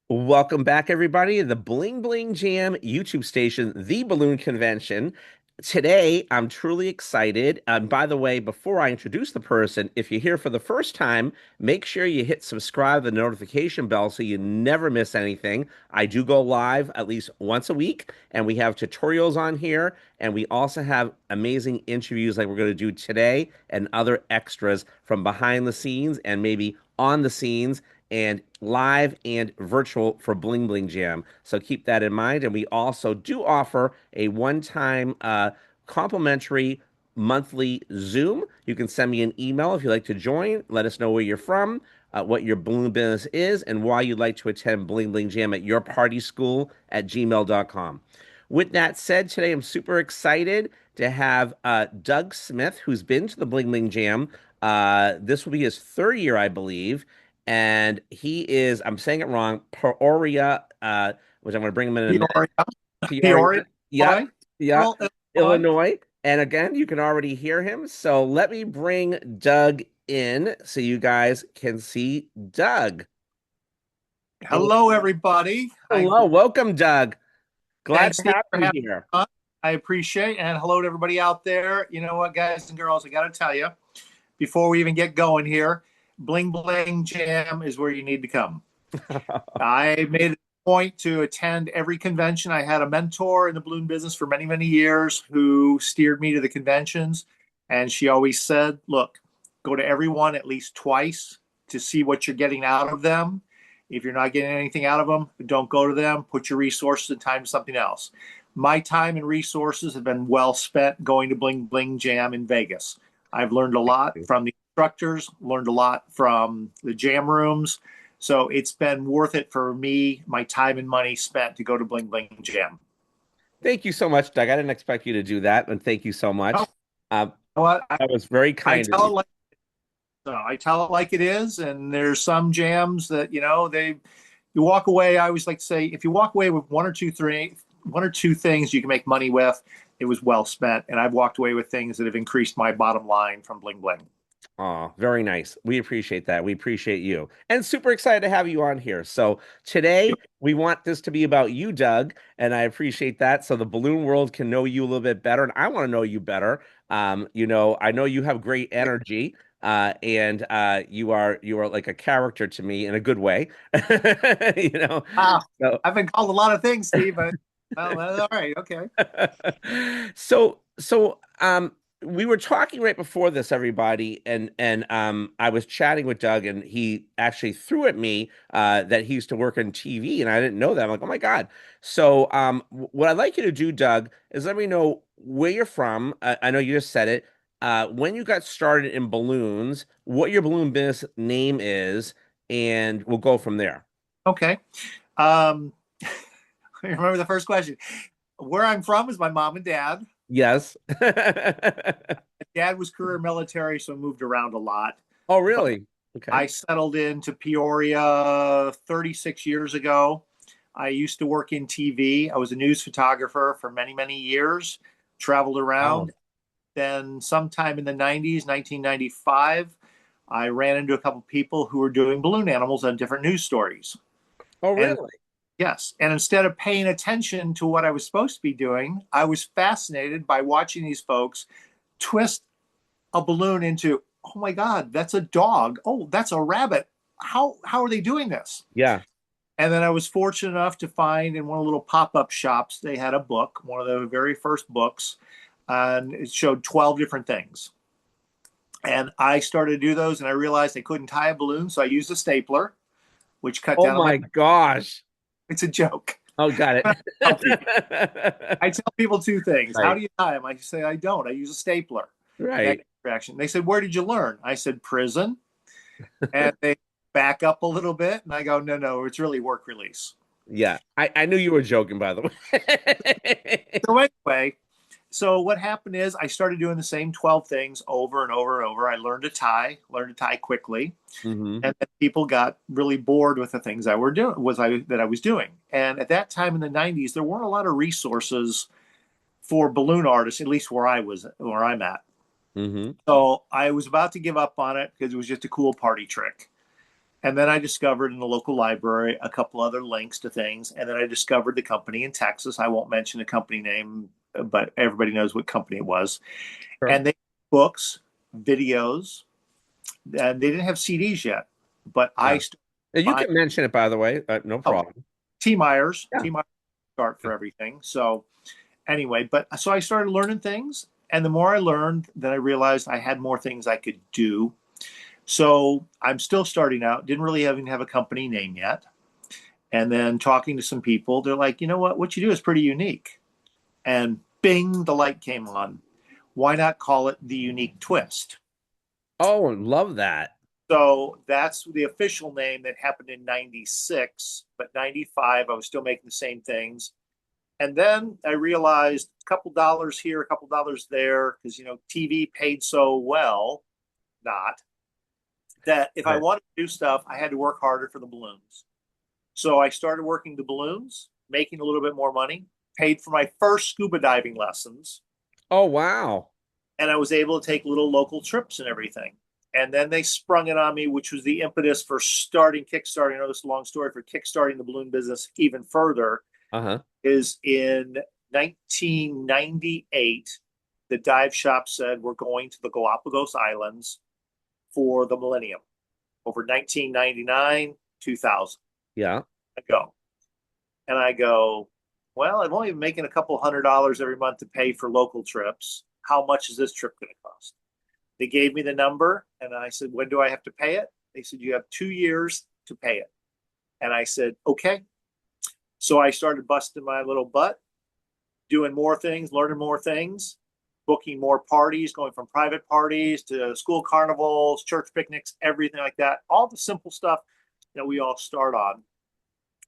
Welcome back, everybody, to the Bling Bling Jam YouTube station, the Balloon Convention. Today, I'm truly excited. And by the way, before I introduce the person, if you're here for the first time, make sure you hit subscribe, the notification bell, so you never miss anything. I do go live at least once a week, and we have tutorials on here, and we also have amazing interviews like we're going to do today and other extras from behind the scenes and maybe on the scenes and live and virtual for Bling Bling Jam. So keep that in mind. And we also do offer a one-time complimentary monthly Zoom. You can send me an email if you'd like to join. Let us know where you're from, what your balloon business is, and why you'd like to attend Bling Bling Jam at yourpartyschool@gmail.com. With that said, today I'm super excited to have Doug Smith, who's been to the Bling Bling Jam. This will be his third year, I believe, and he is, I'm saying it wrong, Peoria, which I'm going to bring him in a minute. Peoria, Peoria, Peoria, yep, Illinois. yep, Illinois. Illinois. And again, you can already hear him. So let me bring Doug in so you guys can see Doug. Hello, Hello, everybody. I hello, welcome, Doug. Glad thanks, to Steve, have for you having here. me on. I appreciate, and hello to everybody out there. You know what, guys and girls, I got to tell you, before we even get going here, Bling Bling Jam is where you need to come. I made it a point to attend every convention. I had a mentor in the balloon business for many, many years who steered me to the conventions. And she always said, look, go to everyone at least twice to see what you're getting out of them. If you're not getting anything out of them, don't go to them. Put your resources and time to something else. My time and resources have been well spent going to Bling Bling Jam in Vegas. I've learned a lot from the instructors, learned a lot from the jam rooms, so it's been worth it for me, my time and money spent to go to Bling Bling Jam. Thank you so much, Doug. I didn't expect you to do that, and thank you so Oh, much. you Uh, know what? that was very I kind of tell you. it like I tell it like it is, and there's some jams that you walk away. I always like to say, if you walk away with one or two things you can make money with, it was well spent. And I've walked away with things that have increased my bottom line from Bling Bling. Oh, very nice. We appreciate that. We appreciate you. And super excited to have you on here. So today we want this to be about you, Doug, and I appreciate that. So the balloon world can know you a little bit better, and I want to know you better. I know you have great energy, and you are like a character to me in a good way. You know, Ah, so I've been called a lot of things, Steve. But well, that's all right. Okay. so we were talking right before this, everybody, and I was chatting with Doug, and he actually threw at me that he used to work in TV, and I didn't know that. I'm like, oh my God. So what I'd like you to do, Doug, is let me know where you're from. I know you just said it. When you got started in balloons, what your balloon business name is, and we'll go from there. Okay. Um, remember the first question. Where I'm from is my mom and dad. Yes. Dad was career military, so I moved around a lot. Oh, But really? Okay. I settled into Peoria 36 years ago. I used to work in TV. I was a news photographer for many, many years, traveled Wow. around. Then, sometime in the 90s, 1995, I ran into a couple of people who were doing balloon animals on different news stories. Oh, And really? yes, and instead of paying attention to what I was supposed to be doing, I was fascinated by watching these folks twist a balloon into, oh my God, that's a dog. Oh, that's a rabbit. How are they doing this? Yeah. And then I was fortunate enough to find in one of the little pop-up shops, they had a book, one of the very first books, and it showed 12 different things. And I started to do those, and I realized I couldn't tie a balloon, so I used a stapler, which cut Oh down on my. my gosh. It's a joke. Oh, got I tell people, it. I tell people two things. How Right. do you tie them? I say I don't. I use a stapler. Next Right. reaction. They said, "Where did you learn?" I said, "Prison." And they back up a little bit, and I go, "No, no, it's really work release." Yeah. I knew you were joking, by the way. So anyway, so what happened is I started doing the same 12 things over and over and over. I learned to tie quickly, Hmm. and then people got really bored with the things I were doing that I was doing. And at that time in the 90s, there weren't a lot of resources for balloon artists, at least where I'm at. Hmm. So I was about to give up on it because it was just a cool party trick. And then I discovered in the local library a couple other links to things. And then I discovered the company in Texas. I won't mention the company name, but everybody knows what company it was. Sure. And they books, videos, and they didn't have CDs yet. But I Yeah. started And you buying. can mention it, by the way. No Oh, problem. Yeah. T Myers start for everything. So anyway, but so I started learning things, and the more I learned, then I realized I had more things I could do. So I'm still starting out. Didn't really even have a company name yet. And then talking to some people, they're like, you know what you do is pretty unique. And bing, the light came on. Why not call it the unique twist? Oh, love that. So that's the official name that happened in 96, but 95, I was still making the same things. And then I realized a couple dollars here, a couple dollars there, because, TV paid so well, not that if I Right. wanted to do stuff, I had to work harder for the balloons. So I started working the balloons, making a little bit more money, paid for my first scuba diving lessons, Oh, wow. and I was able to take little local trips and everything. And then they sprung it on me, which was the impetus for kickstarting. I know this is a long story for kickstarting the balloon business even further. Uh-huh. Is in 1998, the dive shop said we're going to the Galapagos Islands for the millennium over 1999, 2000. Yeah. I go. And I go, well, I'm only making a couple $100 every month to pay for local trips. How much is this trip going to cost? They gave me the number, and I said, when do I have to pay it? They said, you have 2 years to pay it. And I said, okay. So I started busting my little butt, doing more things, learning more things, booking more parties, going from private parties to school carnivals, church picnics, everything like that. All the simple stuff that we all start on.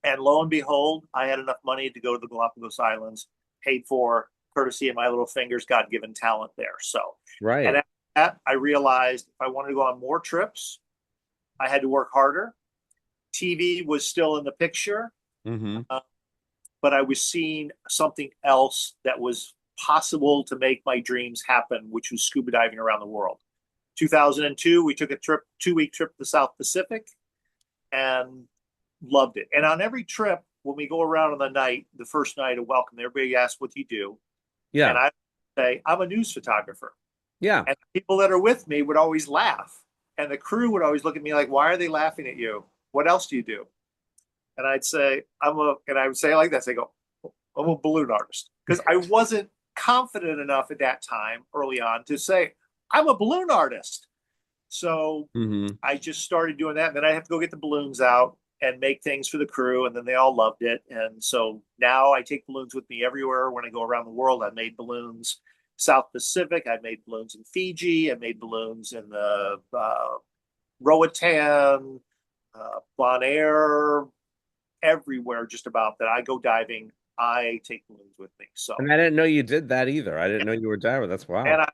And lo and behold, I had enough money to go to the Galapagos Islands, paid for, courtesy of my little fingers, God given talent there. So, and Right. after that, I realized if I wanted to go on more trips, I had to work harder. TV was still in the picture, Mm-hmm. uh, but I was seeing something else that was possible to make my dreams happen, which was scuba diving around the world. 2002, we took a 2-week trip to the South Pacific and loved it. And on every trip, when we go around on the first night of welcome, everybody asks, what do you do? And Yeah. I say, I'm a news photographer. Yeah. And the people that are with me would always laugh. And the crew would always look at me like, why are they laughing at you? What else do you do? And I would say it like this. They go, I'm a balloon artist. Because I wasn't confident enough at that time early on to say, I'm a balloon artist. So Mm-hmm. I just started doing that. And then I have to go get the balloons out and make things for the crew. And then they all loved it. And so now I take balloons with me everywhere when I go around the world. I made balloons South Pacific. I made balloons in Fiji. I made balloons in the Roatan, Bonaire, everywhere just about that I go diving. I take balloons with me. So, And I didn't know you did that either. I didn't know you were a diver. That's and wow.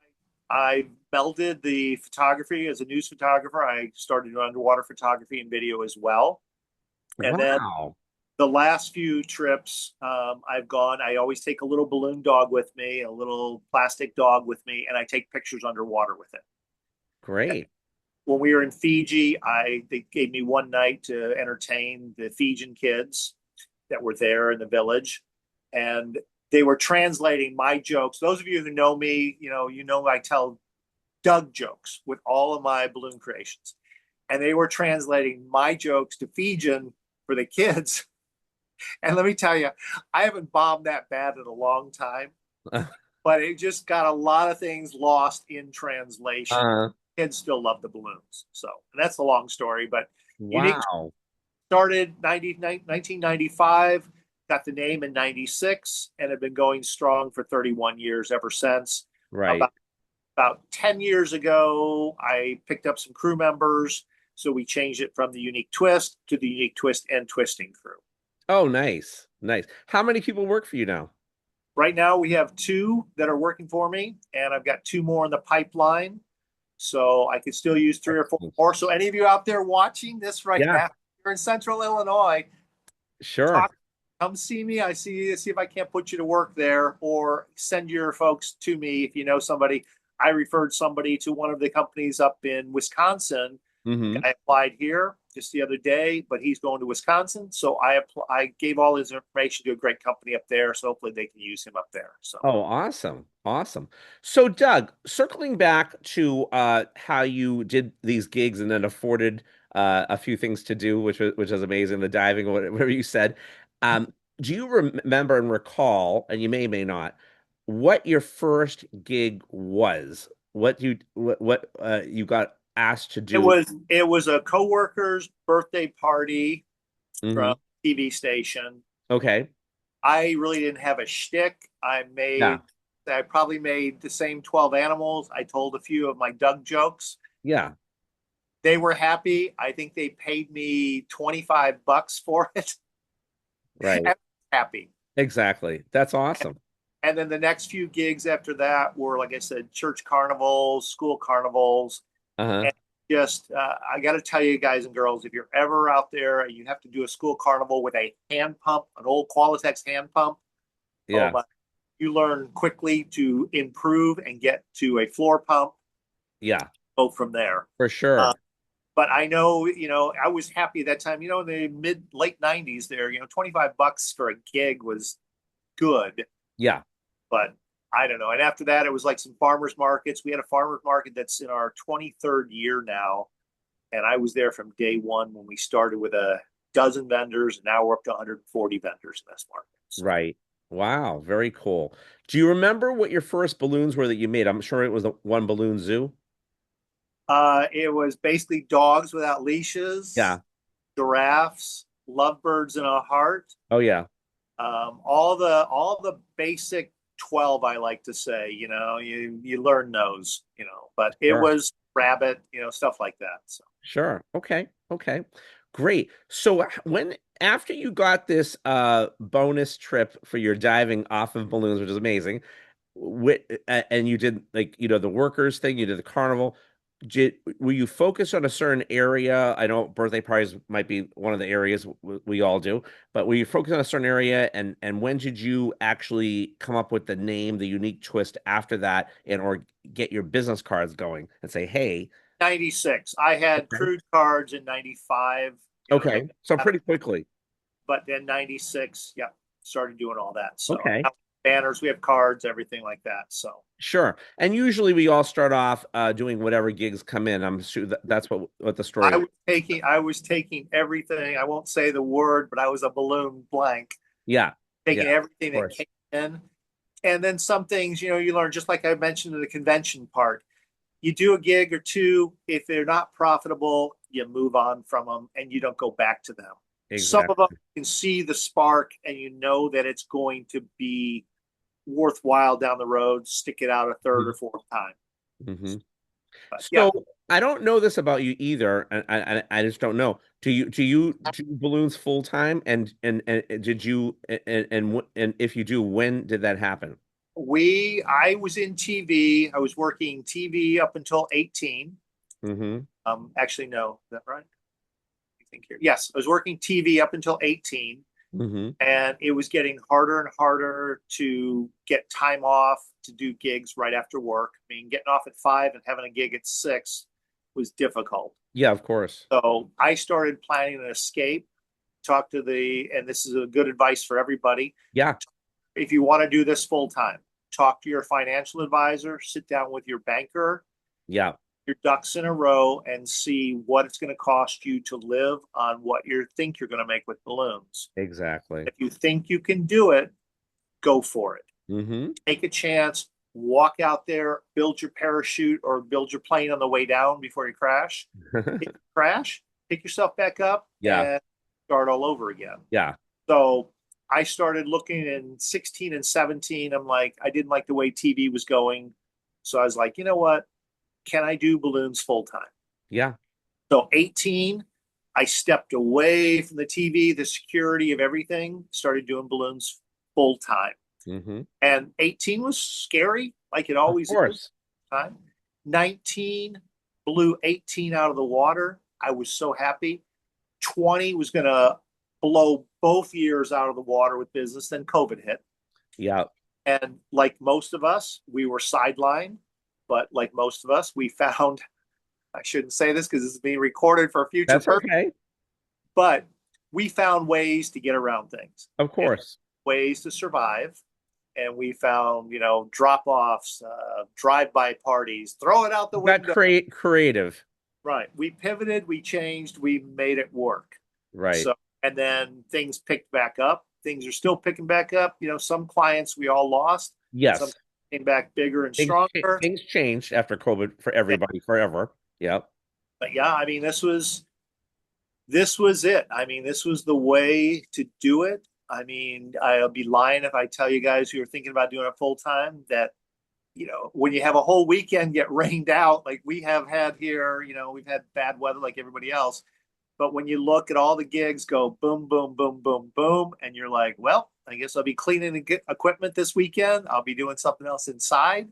I melded the photography as a news photographer. I started doing underwater photography and video as well. And then Wow. the last few trips I've gone, I always take a little balloon dog with me, a little plastic dog with me, and I take pictures underwater with it. And Great. when we were in Fiji, they gave me one night to entertain the Fijian kids that were there in the village, and they were translating my jokes. Those of you who know me, I tell Doug jokes with all of my balloon creations, and they were translating my jokes to Fijian for the kids. And let me tell you, I haven't bombed that bad in a long time, but it just got a lot of things lost in translation. Uh, Kids still love the balloons. So, and that's the long story, but unique wow. started 1995, got the name in 96, and have been going strong for 31 years ever since. Right. About, about 10 years ago, I picked up some crew members. So we changed it from the Unique Twist to the Unique Twist and Twisting crew. Oh, nice. Nice. How many people work for you now? Right now, we have two that are working for me, and I've got two more in the pipeline. So I could still use three or four Excellent. more. So any of you out there watching this right Yeah, now, you're in Central Illinois, sure. talk, come see me. See if I can't put you to work there, or send your folks to me if you know somebody. I referred somebody to one of the companies up in Wisconsin. Hmm. I applied here. just the other day, but he's going to Wisconsin. So I gave all his information to a great company up there. So hopefully they can use him up there. So Oh, awesome. Awesome. So, Doug, circling back to how you did these gigs and then afforded a few things to do, which was amazing, the diving, whatever you said. Do you remember and recall, and you may not, what your first gig was? What you got asked to it do? was a coworker's birthday party Hmm. from TV station. Okay. I really didn't have a shtick. Yeah. I probably made the same 12 animals. I told a few of my Doug jokes. Yeah. They were happy. I think they paid me $25 for it. Right. I was happy. Exactly. That's awesome. And then the next few gigs after that were, like I said, church carnivals, school carnivals. Uh-huh. And just, I got to tell you, guys and girls, if you're ever out there and you have to do a school carnival with a hand pump, an old Qualitex hand pump, oh Yeah. my, you learn quickly to improve and get to a floor pump, Yeah. go from there. For Uh, sure. but I know, I was happy at that time, in the late 90s there, $25 for a gig was good, Yeah. but I don't know. And after that, it was like some farmers markets. We had a farmers market that's in our 23rd year now. And I was there from day one when we started with a dozen vendors, and now we're up to 140 vendors in this market. So Right. Wow. Very cool. Do you remember what your first balloons were that you made? I'm sure it was the one balloon zoo. it was basically dogs without leashes, Yeah. giraffes, lovebirds in a heart, Oh, yeah. all the basic 12, I like to say. You learn those. But it Sure. was rabbit, stuff like that. So Sure. Okay. Okay. Great. So when after you got this bonus trip for your diving off of balloons, which is amazing, and you did like the workers thing, you did the carnival. Were you focused on a certain area? I know birthday parties might be one of the areas we all do, but were you focused on a certain area? And when did you actually come up with the name, the unique twist after that, and or get your business cards going and say, hey, 96, I had okay, crude cards in 95. They, okay, so pretty quickly, but then 96, yeah, started doing all that. So okay. now banners, we have cards, everything like that. So Sure. And usually we all start off doing whatever gigs come in. I'm sure that's what the story. I was taking everything. I won't say the word, but I was a balloon blank, Yeah. Yeah. taking Of everything that course. came in. And then some things, you learn, just like I mentioned in the convention part. You do a gig or two. If they're not profitable, you move on from them and you don't go back to them. Some of them Exactly. you can see the spark and you know that it's going to be worthwhile down the road. Stick it out a third or fourth time. Hmm. But yeah, So I don't know this about you either, and I just don't know. Do you do balloons full time? And did you and if you do, when did that happen? I was in TV. I was working TV up until 18. Hmm. Actually, no, is that right? I think here. Yes, I was working TV up until 18, Hmm. and it was getting harder and harder to get time off to do gigs right after work. I mean, getting off at 5 and having a gig at 6 was difficult. Yeah, of course. So I started planning an escape. And this is a good advice for everybody. Yeah. If you want to do this full time, talk to your financial advisor, sit down with your banker, Yeah. your ducks in a row, and see what it's going to cost you to live on what you think you're going to make with balloons. Exactly. If you think you can do it, go for it. Hmm. Take a chance, walk out there, build your parachute or build your plane on the way down before you crash. If you crash, pick yourself back up Yeah. and start all over again. Yeah. So I started looking in 16 and 17. I'm like, I didn't like the way TV was going. So I was like, you know what? Can I do balloons full time? Yeah. So 18, I stepped away from the TV, the security of everything, started doing balloons full time. Hmm. And 18 was scary, like it Of always is. course. Time 19 blew 18 out of the water. I was so happy. 20 was going to blow both years out of the water with business. Then COVID hit. Yeah. And like most of us, we were sidelined. But like most of us, we found, I shouldn't say this because this is being recorded for future That's purposes. okay. But we found ways to get around things Of and course. ways to survive. And we found, drop offs, drive by parties, throw it out the Got window. creative. Right. We pivoted, we changed, we made it work. Right. So, and then things picked back up. Things are still picking back up. Some clients we all lost, some Yes. came back bigger and stronger. Things changed after COVID for everybody forever. Yep. But yeah, I mean, this was it. I mean, this was the way to do it. I mean, I'll be lying if I tell you guys who are thinking about doing it full time that, when you have a whole weekend get rained out, like we have had here, we've had bad weather like everybody else. But when you look at all the gigs go boom, boom, boom, boom, boom, and you're like, well, I guess I'll be cleaning equipment this weekend. I'll be doing something else inside,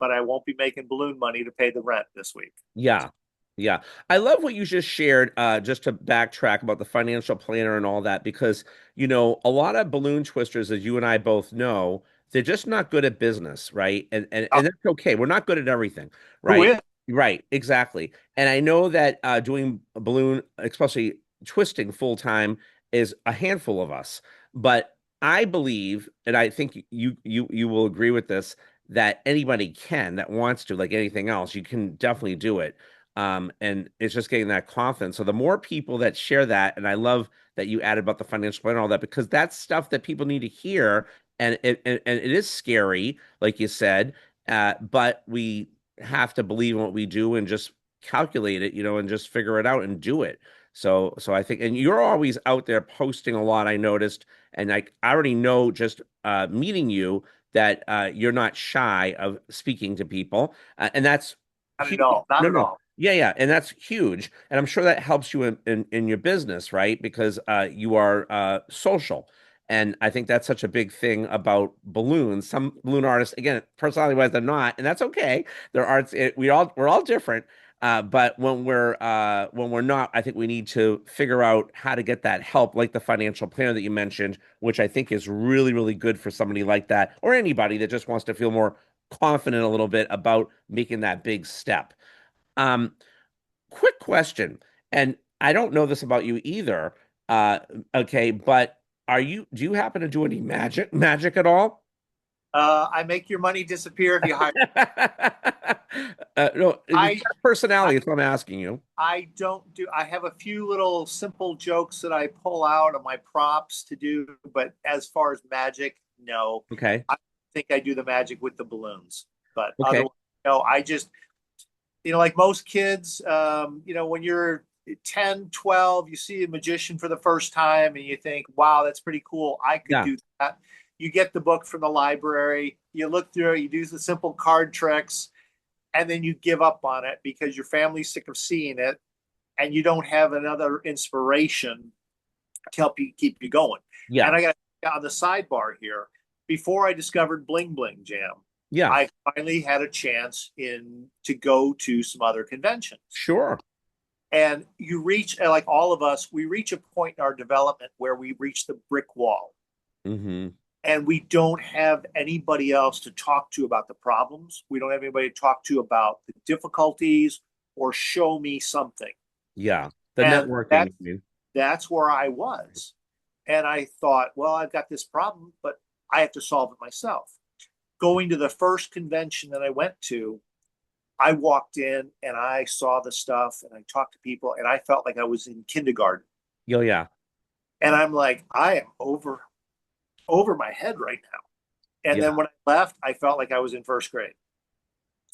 but I won't be making balloon money to pay the rent this week. Yeah. Yeah. I love what you just shared, just to backtrack about the financial planner and all that, because, a lot of balloon twisters, as you and I both know, they're just not good at business, right? And Oh, that's okay. We're not good at everything, who right? is? Right, exactly. And I know that doing a balloon, especially twisting full time, is a handful of us. But I believe, and I think you will agree with this, that anybody can that wants to, like anything else, you can definitely do it. And it's just getting that confidence. So the more people that share that, and I love that you added about the financial plan and all that, because that's stuff that people need to hear, and it is scary, like you said, but we have to believe in what we do and just calculate it, and just figure it out and do it. So I think, and you're always out there posting a lot, I noticed, and like I already know just meeting you that you're not shy of speaking to people, and that's Not at huge. all. Not No, at no. all. Yeah, yeah, and that's huge, and I'm sure that helps you in your business, right? Because you are social, and I think that's such a big thing about balloons. Some balloon artists, again, personality-wise, they're not, and that's okay. They're arts. We're all different, but when we're not, I think we need to figure out how to get that help, like the financial planner that you mentioned, which I think is really, really good for somebody like that, or anybody that just wants to feel more confident a little bit about making that big step. Um, Quick question, and I don't know this about you either. Uh, okay, but do you happen to do any magic at all? I make your money disappear if you hire. No, it's I, not I personality. That's what I'm asking you. I don't do. I have a few little simple jokes that I pull out of my props to do, but as far as magic, no. Okay. I think I do the magic with the balloons, but Okay. otherwise, no. I just, like most kids, when you're 10, 12, you see a magician for the first time and you think, wow, that's pretty cool. I could Yeah. do that. You get the book from the library, you look through it, you do the simple card tricks, and then you give up on it because your family's sick of seeing it and you don't have another inspiration to help you keep you going. And Yeah. I got on the sidebar here, before I discovered Bling Bling Jam, Yeah. I finally had a chance in to go to some other conventions. Sure. And you reach, like all of us, we reach a point in our development where we reach the brick wall Hmm. and we don't have anybody else to talk to about the problems. We don't have anybody to talk to about the difficulties or show me something. Yeah. The And networking, that's I mean. that's where I was. And I thought, well, I've got this problem, but I have to solve it myself. Going to the first convention that I went to, I walked in and I saw the stuff and I talked to people and I felt like I was in kindergarten. Yo, yeah. And I'm like, I am over my head right now. And Yeah. then when I left, I felt like I was in first grade.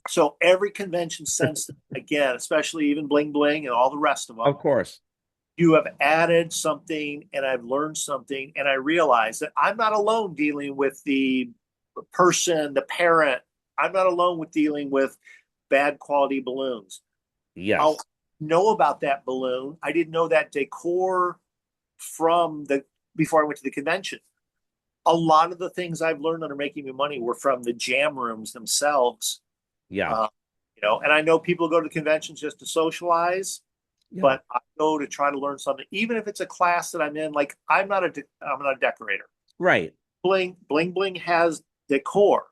So every convention since, again, especially even Bling Bling and all the rest of them, Of course. you have added something and I've learned something. And I realized that I'm not alone dealing with the person, the parent. I'm not alone with dealing with bad quality balloons. I'll Yes. know about that balloon. I didn't know that decor from the before I went to the convention. A lot of the things I've learned that are making me money were from the jam rooms themselves. Yeah. Uh, and I know people go to conventions just to socialize, Yeah. but I go to try to learn something, even if it's a class that I'm in. Like I'm not a decorator. Right. Bling Bling has decor,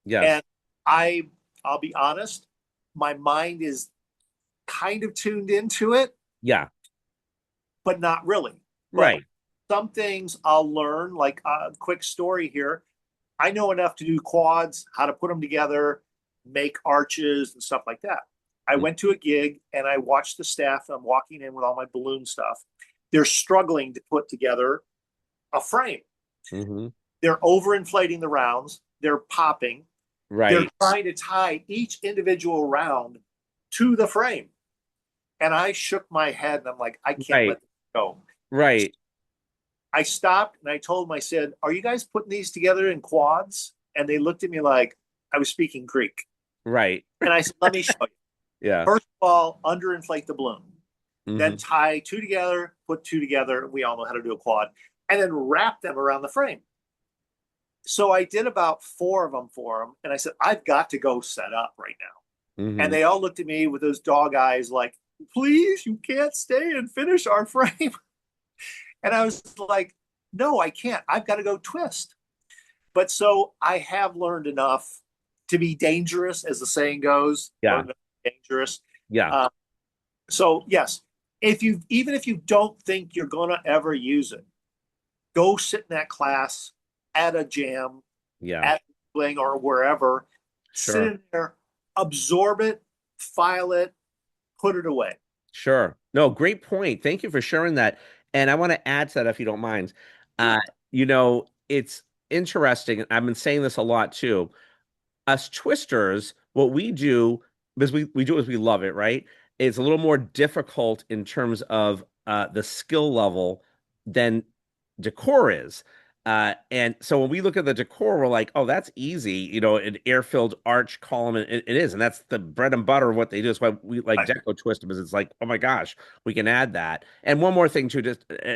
Yes. and I'll be honest, my mind is kind of tuned into it. Yeah. but not really. But Right. some things I'll learn, like a quick story here. I know enough to do quads, how to put them together, make arches and stuff like that. I went to a gig and I watched the staff. I'm walking in with all my balloon stuff. They're struggling to put together a frame. Mm-hmm. They're overinflating the rounds. They're popping. They're Right. trying to tie each individual round to the frame. And I shook my head and I'm like, I can't Right. let this go. Right. I stopped and I told them, I said, are you guys putting these together in quads? And they looked at me like I was speaking Greek. Right. And I said, let me show you. Yeah. First of all, underinflate the balloon, Hmm. then tie two together, put two together. We all know how to do a quad, and then wrap them around the frame. So I did about four of them for them. And I said, I've got to go set up right now. And Hmm. they all looked at me with those dog eyes like, please, you can't stay and finish our frame. And I was like, no, I can't. I've got to go twist. But so I have learned enough to be dangerous, as the saying goes, Yeah. learn to be dangerous. Yeah. Uh, so yes, if you even if you don't think you're gonna ever use it, go sit in that class at a jam, Yeah. at Bling or wherever, sit Sure. in there, absorb it, file it, put it away. Sure. No, great point. Thank you for sharing that. And I want to add to that if you don't mind. Uh, it's interesting. And I've been saying this a lot too. Us twisters, what we do, because we do it as we love it, right? It's a little more difficult in terms of the skill level than decor is. And so when we look at the decor, we're like, oh, that's easy, an air-filled arch column. And it is, and that's the bread and butter of what they do. That's why we like Right. deco twist because it's like, oh my gosh, we can add that. And one more thing too,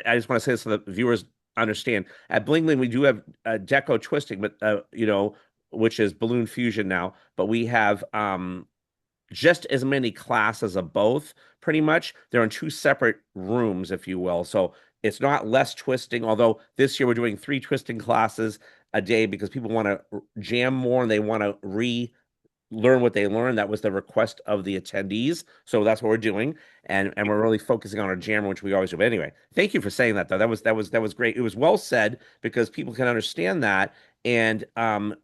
I just want to say this so the viewers understand. At Bling Bling, we do have deco twisting, but which is balloon fusion now, but we have just as many classes of both, pretty much. They're in two separate rooms, if you will. So it's not less twisting, although this year we're doing three twisting classes a day because people want to jam more and they want to learn what they learned. That was the request of the attendees. So that's what we're doing. And we're really focusing on our jammer, which we always do. But anyway, thank you for saying that though. That was great. It was well said because people can understand that. And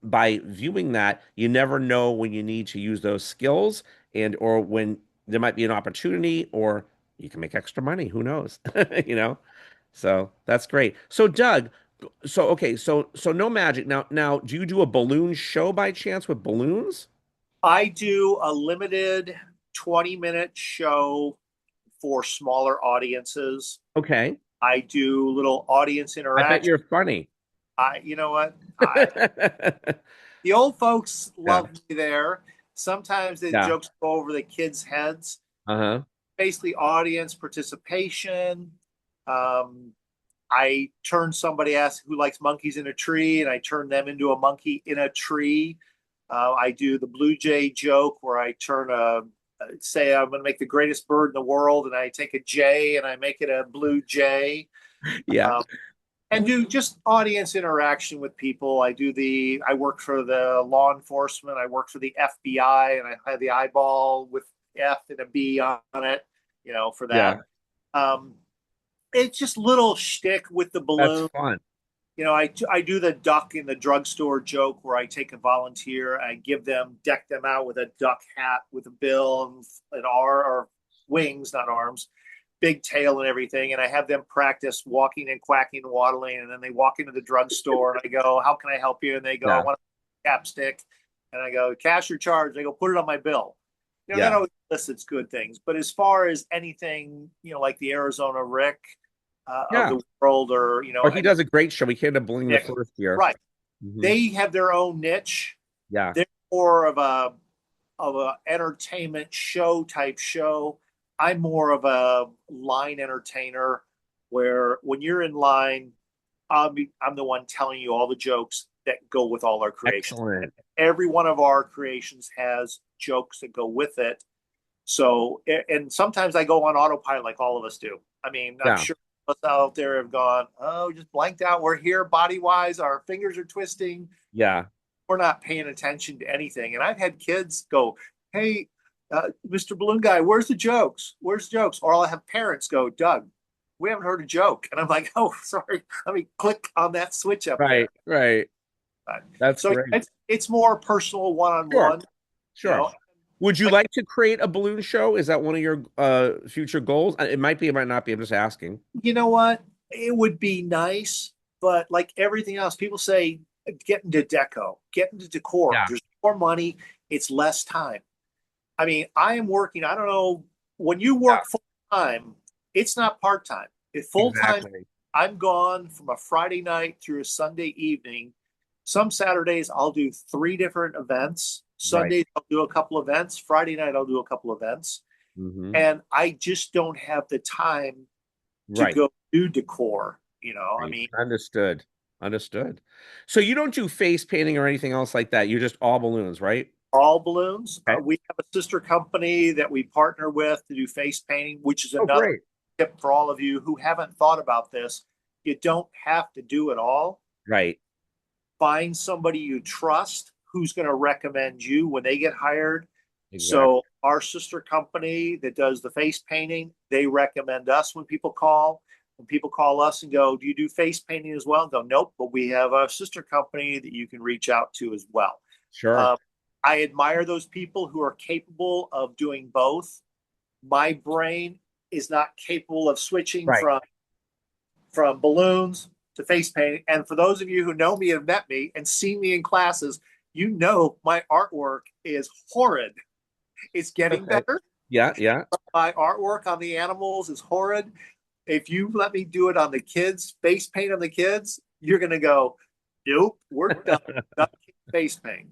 by viewing that, you never know when you need to use those skills and or when there might be an opportunity or you can make extra money. Who knows? You know? So that's great. So Doug, so okay, so no magic. Now, do you do a balloon show by chance with balloons? I do a limited 20-minute show for smaller audiences. Okay. I do little audience I bet interaction. you're funny. You know what? The old folks Yeah. love me there. Sometimes the Yeah. jokes go over the kids' heads. Uh-huh. Basically, audience participation. Um, I turn somebody asked who likes monkeys in a tree, and I turn them into a monkey in a tree. I do the Blue Jay joke where I turn say I'm going to make the greatest bird in the world, and I take a J and I make it a Blue Jay. Yeah. Um, and do just audience interaction with people. I work for the law enforcement. I work for the FBI, and I have the eyeball with F and a B on it, for that. Yeah. Um, it's just little shtick with the That's balloon. fun. I do the duck in the drugstore joke where I take a volunteer, I deck them out with a duck hat with a bill and an R or wings, not arms, big tail and everything. And I have them practice walking and quacking and waddling. And then they walk into the drugstore and I go, how can I help you? And they go, I Yeah. want a capstick. And I go, cash or charge? They go, put it on my bill. That Yeah. always elicits good things. But as far as anything, like the Arizona Rick of Yeah. the world, or, Or he does a great show. We came to Bling the Nick, first year. right. Hmm. They have their own niche. Yeah. They're more of a entertainment show type show. I'm more of a line entertainer where when you're in line, I'm the one telling you all the jokes that go with all our creations. Excellent. Every one of our creations has jokes that go with it. So, and sometimes I go on autopilot like all of us do. I mean, I'm Yeah. sure us out there have gone, oh, just blanked out. We're here body wise. Our fingers are twisting. Yeah. We're not paying attention to anything. And I've had kids go, hey, Mr. Balloon Guy, where's the jokes? Where's the jokes? Or I'll have parents go, Doug, we haven't heard a joke. And I'm like, oh, sorry. Let me click on that switch up there. Right, right. That's So great. it's more personal one on Sure, one, you sure. know. Would you But like to create a balloon show? Is that one of your future goals? It might be, it might not be. I'm just asking. you know what? It would be nice, but like everything else, people say get into deco, get into decor. Yeah, There's more money, it's less time. I mean, I am working, I don't know, when you yeah, work full time, it's not part time. If full time, exactly. I'm gone from a Friday night through a Sunday evening. Some Saturdays I'll do three different events. Right. Sundays I'll do a couple events. Friday night I'll do a couple events. Hmm. And I just don't have the time to Right. go do decor. You know, I Right. mean, Understood. Understood. So you don't do face painting or anything else like that. You're just all balloons, right? all balloons. Okay. We have a sister company that we partner with to do face painting, which is Oh, another great. tip for all of you who haven't thought about this. You don't have to do it all. Right. Find somebody you trust who's going to recommend you when they get hired. Exactly. So our sister company that does the face painting, they recommend us when people call. When people call us and go, "Do you do face painting as well?" And go, "Nope, but we have a sister company that you can reach out to as well." Sure. Um, I admire those people who are capable of doing both. My brain is not capable of switching Right. from balloons to face painting. And for those of you who know me and met me and seen me in classes, you know my artwork is horrid. It's getting Okay. better. Yeah, yeah. My artwork on the animals is horrid. If you let me do it on the kids, face paint on the kids, you're going to go, nope, we're done. Done face paint.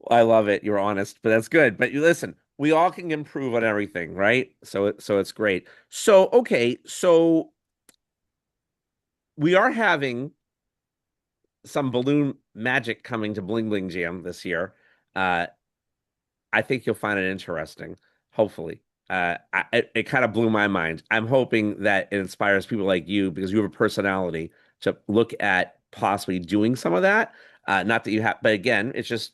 I love it. You're honest, but that's good. But you listen, we all can improve on everything, right? So it's great. So okay, so we are having some balloon magic coming to Bling Bling Jam this year. Uh, I think you'll find it interesting. Hopefully, it kind of blew my mind. I'm hoping that it inspires people like you because you have a personality to look at possibly doing some of that. Not that you have, but again, it's just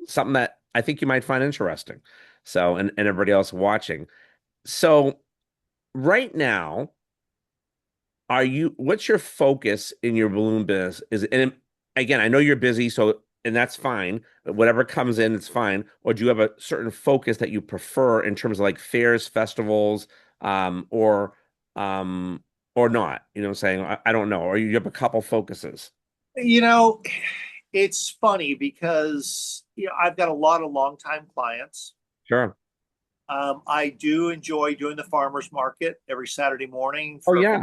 something that I think you might find interesting. So, and everybody else watching. So, right now, what's your focus in your balloon business? And again, I know you're busy, so, and that's fine. Whatever comes in, it's fine. Or do you have a certain focus that you prefer in terms of like fairs, festivals, um, or, um, or not? You know what I'm saying? I don't know. Or you have a couple focuses. You know, it's funny because I've got a lot of longtime clients. Sure. I do enjoy doing the farmers market every Saturday morning Oh, for a few. yeah.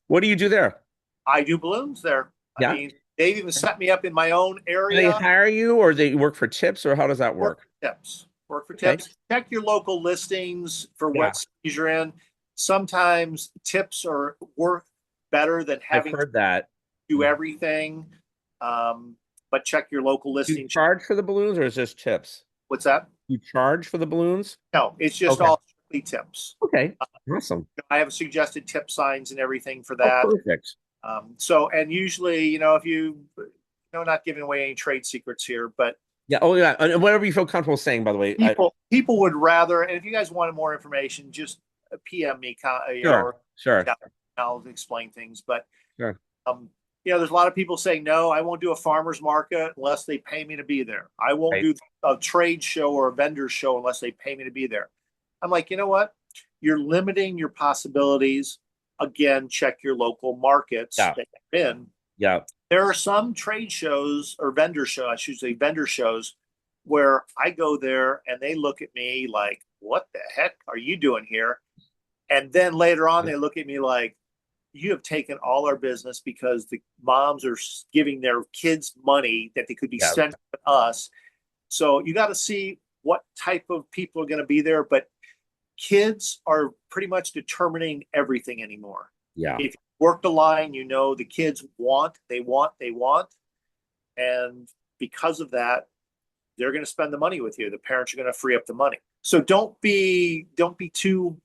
What do you do there? I do balloons there. I Yeah. mean, they've even set me up in my own Do they area. hire you or they work for tips or how does that Work work? for tips. Work for Okay. tips. Check your local listings for Yeah, what cities you're in. Sometimes tips are worth better than I've having to heard that. do Mhm. everything. Um, but check your local Do you listing. charge for the balloons or is this tips? What's that? You charge for the balloons? No, it's just Okay. all strictly tips. Okay. Awesome. I have suggested tip signs and everything for Oh, that. perfect. And usually, if not giving away any trade secrets here, but Yeah. Oh, yeah. And whatever you feel comfortable saying, by the way. people would rather, and if you guys wanted more information, just PM me, Sure. or Sure. I'll explain things. But Sure. um, there's a lot of people saying no, I won't do a farmer's market unless they pay me to be there. I won't Right. do a trade show or a vendor show unless they pay me to be there. I'm like, you know what? You're limiting your possibilities. Again, check your local markets Yeah. that you're in. Yeah. There are some trade shows or vendor shows, I should say vendor shows, where I go there and they look at me like, what the heck are you doing here? And then later on, they look at me like, you have taken all our business because the moms are giving their kids money that they could be Yeah. sent to us. So you got to see what type of people are going to be there. But kids are pretty much determining everything anymore. Yeah. If you work the line, the kids want, they want, they want. And because of that, they're going to spend the money with you. The parents are going to free up the money. So don't be too,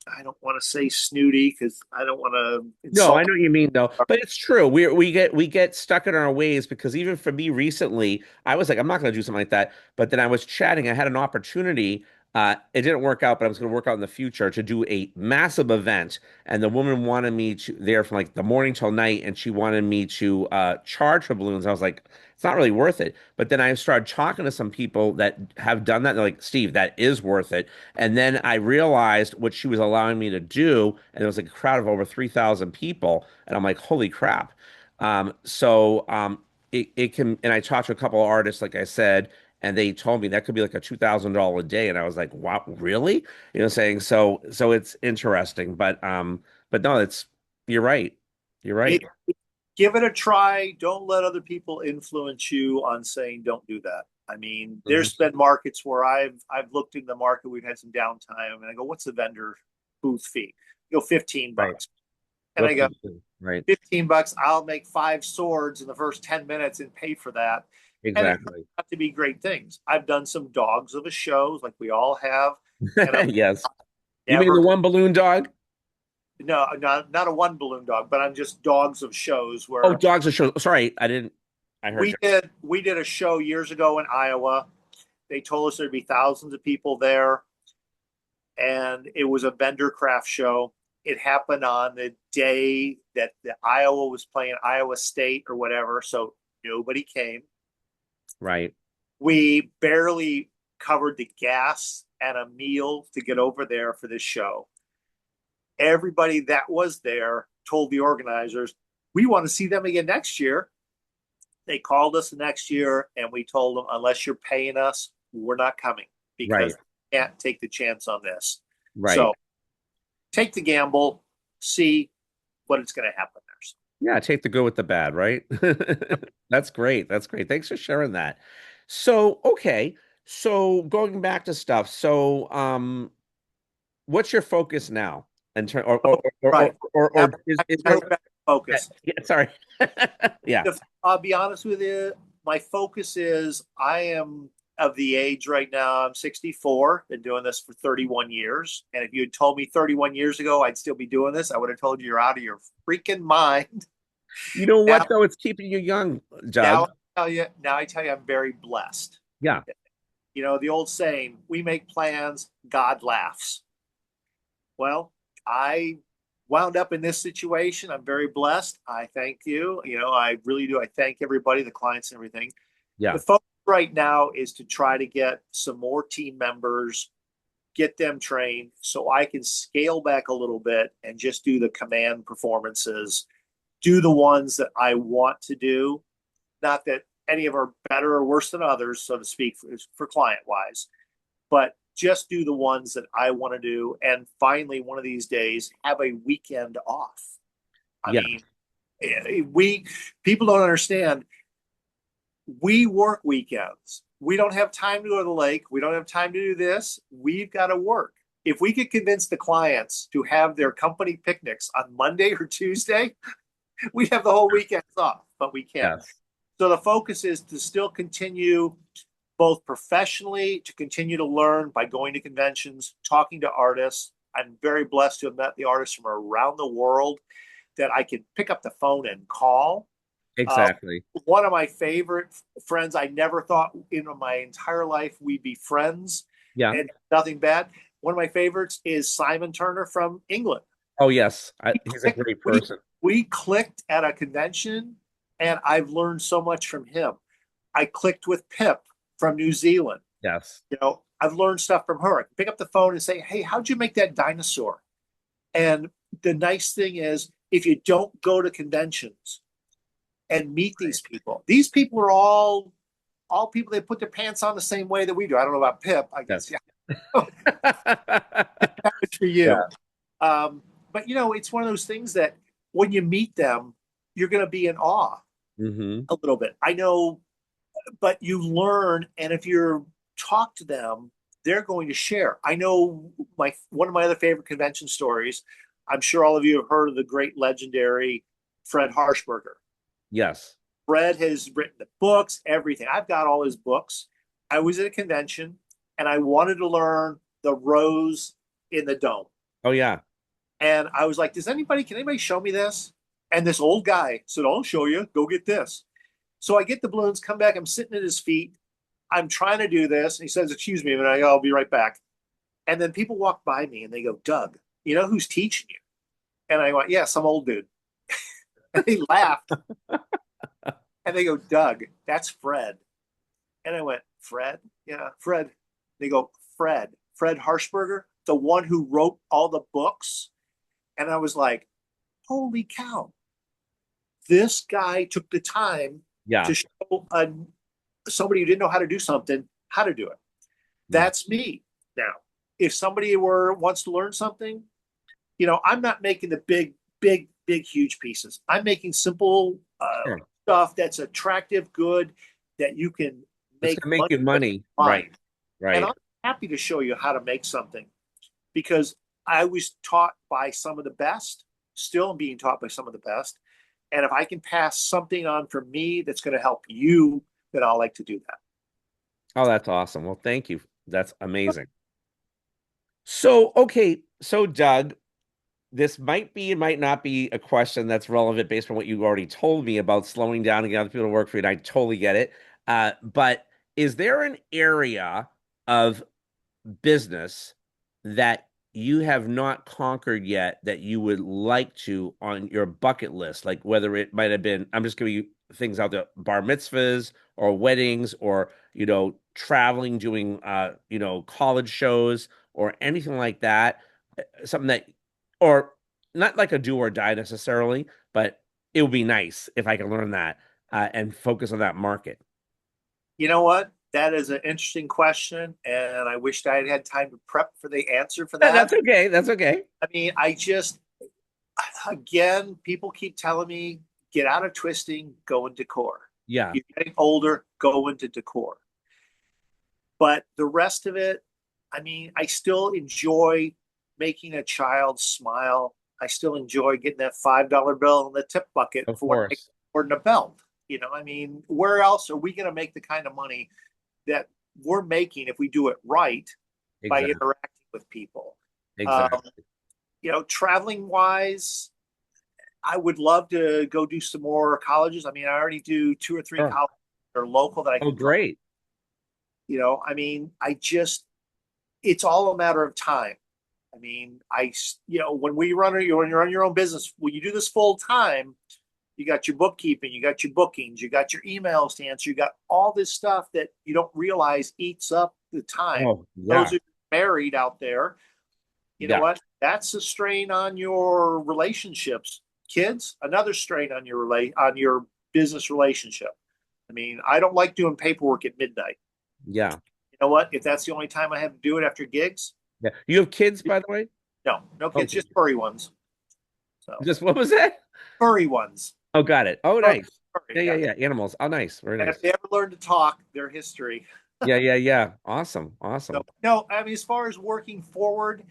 I don't want to say snooty because I don't want to No, I insult. know what you mean though, but it's true. We get stuck in our ways because even for me recently, I was like, I'm not going to do something like that. But then I was chatting. I had an opportunity. It didn't work out, but I was going to work out in the future to do a massive event. And the woman wanted me to there from like the morning till night, and she wanted me to charge for balloons. I was like, it's not really worth it. But then I started talking to some people that have done that. They're like, Steve, that is worth it. And then I realized what she was allowing me to do, and there was like a crowd of over 3,000 people, and I'm like, holy crap. It can, and I talked to a couple of artists, like I said, and they told me that could be like a $2,000 a day, and I was like, "Wow, really?" Saying so it's interesting, but no, it's you're right, you're right. It, Give it a try. Don't let other people influence you on saying don't do that. I mean, Mhm. there's been markets where I've looked in the market, we've had some downtime, and I go, "What's the vendor booth fee?" You go 15 Right. bucks. And I What's go, the right? 15 bucks, I'll make 5 swords in the first 10 minutes and pay for that. And it turned Exactly. out to be great things. I've done some dogs of a shows like we all have, and I've Yes. You mean the never, one balloon dog? no, not a one balloon dog, but I'm just dogs of shows Oh, where dogs are show. Sorry, I didn't. I heard you. we did a show years ago in Iowa. They told us there'd be thousands of people there, and it was a vendor craft show. It happened on the day that the Iowa was playing Iowa State or whatever, so nobody came. Right. We barely covered the gas and a meal to get over there for this show. Everybody that was there told the organizers, we want to see them again next year. They called us the next year and we told them, unless you're paying us, we're not coming Right. because we can't take the chance on this. Right. So take the gamble, see what it's going to happen there. So, Yeah, take the good with the bad, right? That's great. That's great. Thanks for sharing that. So, okay. So going back to stuff. What's your focus now? In turn, right. or is there? Now we're back to focus. Yeah, sorry. Yeah. I'll be honest with you. My focus is I am of the age right now. I'm 64. Been doing this for 31 years. And if you had told me 31 years ago I'd still be doing this, I would have told you you're out of your freaking mind. You know Now, what though? It's keeping you young, now Doug. I tell you, I'm very blessed. Yeah. The old saying, we make plans, God laughs. Well, I wound up in this situation. I'm very blessed. I thank you. I really do. I thank everybody, the clients and everything. The Yeah. focus right now is to try to get some more team members, get them trained so I can scale back a little bit and just do the command performances, do the ones that I want to do. Not that any of them are better or worse than others, so to speak, for client wise, but just do the ones that I want to do. And finally, one of these days, have a weekend off. I Yeah. mean, we people don't understand. We work weekends. We don't have time to go to the lake. We don't have time to do this. We've got to work. If we could convince the clients to have their company picnics on Monday or Tuesday, we'd have the whole weekend off, but we can't. Yes. So the focus is to still continue both professionally, to continue to learn by going to conventions, talking to artists. I'm very blessed to have met the artists from around the world that I can pick up the phone and call. Uh, Exactly. One of my favorite friends, I never thought in my entire life we'd be friends Yeah. and nothing bad. One of my favorites is Simon Turner from England. Oh, yes. We He's a clicked, great we, person. we clicked at a convention and I've learned so much from him. I clicked with Pip from New Zealand. Yes. I've learned stuff from her. I can pick up the phone and say, hey, how'd you make that dinosaur? And the nice thing is, if you don't go to conventions and meet these people are all people that put their pants on the same way that we do. I don't know about Pip, I guess. Yes. Yeah, it's for you. Yeah. But it's one of those things that when you meet them, you're going to be in awe Hmm. a little bit. I know, but you learn, and if you talk to them, they're going to share. I know one of my other favorite convention stories. I'm sure all of you have heard of the great legendary Fred Harshberger. Yes. Fred has written the books, everything. I've got all his books. I was at a convention and I wanted to learn the rose in the dome. Oh, yeah. And I was like, can anybody show me this? And this old guy said, I'll show you. Go get this. So I get the balloons, come back. I'm sitting at his feet. I'm trying to do this. And he says, excuse me, and I'll be right back. And then people walk by me and they go, Doug, you know who's teaching you? And I went, yeah, some old dude. And they laughed and they go, Doug, that's Fred. And I went, Fred? Yeah, Fred. They go, Fred Harshberger, the one who wrote all the books. And I was like, holy cow, this guy took the time Yeah. to show somebody who didn't know how to do something how to do it. Mm. That's me now. If somebody wants to learn something, I'm not making the big, huge pieces. I'm making simple Sure. stuff that's attractive, good, that you can It's make gonna make money you with money. Right. online. And Right. I'm happy to show you how to make something because I was taught by some of the best, still being taught by some of the best. And if I can pass something on from me that's going to help you, then I'll like to do that. Oh, that's awesome. Well, thank you. That's amazing. So, okay. So, Doug, this might be, it might not be a question that's relevant based on what you already told me about slowing down and getting other people to work for you. And I totally get it. But is there an area of business that you have not conquered yet that you would like to on your bucket list? Like whether it might have been, I'm just giving you things out there, bar mitzvahs or weddings or, traveling, doing, college shows or anything like that. Something that, or not like a do or die necessarily, but it would be nice if I could learn that and focus on that market. You know what? That is an interesting question. And I wished I had had time to prep for the answer for That's that. okay. That's okay. I mean, again, people keep telling me, get out of twisting, go into decor. Yeah, You're getting older, go into decor. But the rest of it, I mean, I still enjoy making a child smile. I still enjoy getting that $5 bill in the tip bucket of for course. ordering a belt. I mean, where else are we going to make the kind of money that we're making if we do it right by Exactly. interacting with people? Um, Exactly. Traveling wise, I would love to go do some more colleges. I mean, I already do two or three Sure. colleges that are local that I Oh, can drive. great. I mean, it's all a matter of time. I mean, when you run your own business, when you do this full time, you got your bookkeeping, you got your bookings, you got your emails to answer, you got all this stuff that you don't realize eats up the time. Oh, Those yeah. who are married out there, you know Yeah. what? That's a strain on your relationships. Kids, another strain on your business relationship. I mean, I don't like doing paperwork at midnight. Yeah. You know what? If that's the only time I have to do it after gigs, Yeah. You have kids, by the way? no kids, Okay. just furry ones. So Just what was that? furry ones. Oh, got it. Oh, Furry, nice. furry, Yeah, yeah, yeah. yeah. Animals. Oh, nice. Very And if nice. they ever learn to talk, their history. Yeah, yeah, yeah. Awesome. So Awesome. no, I mean, as far as working forward,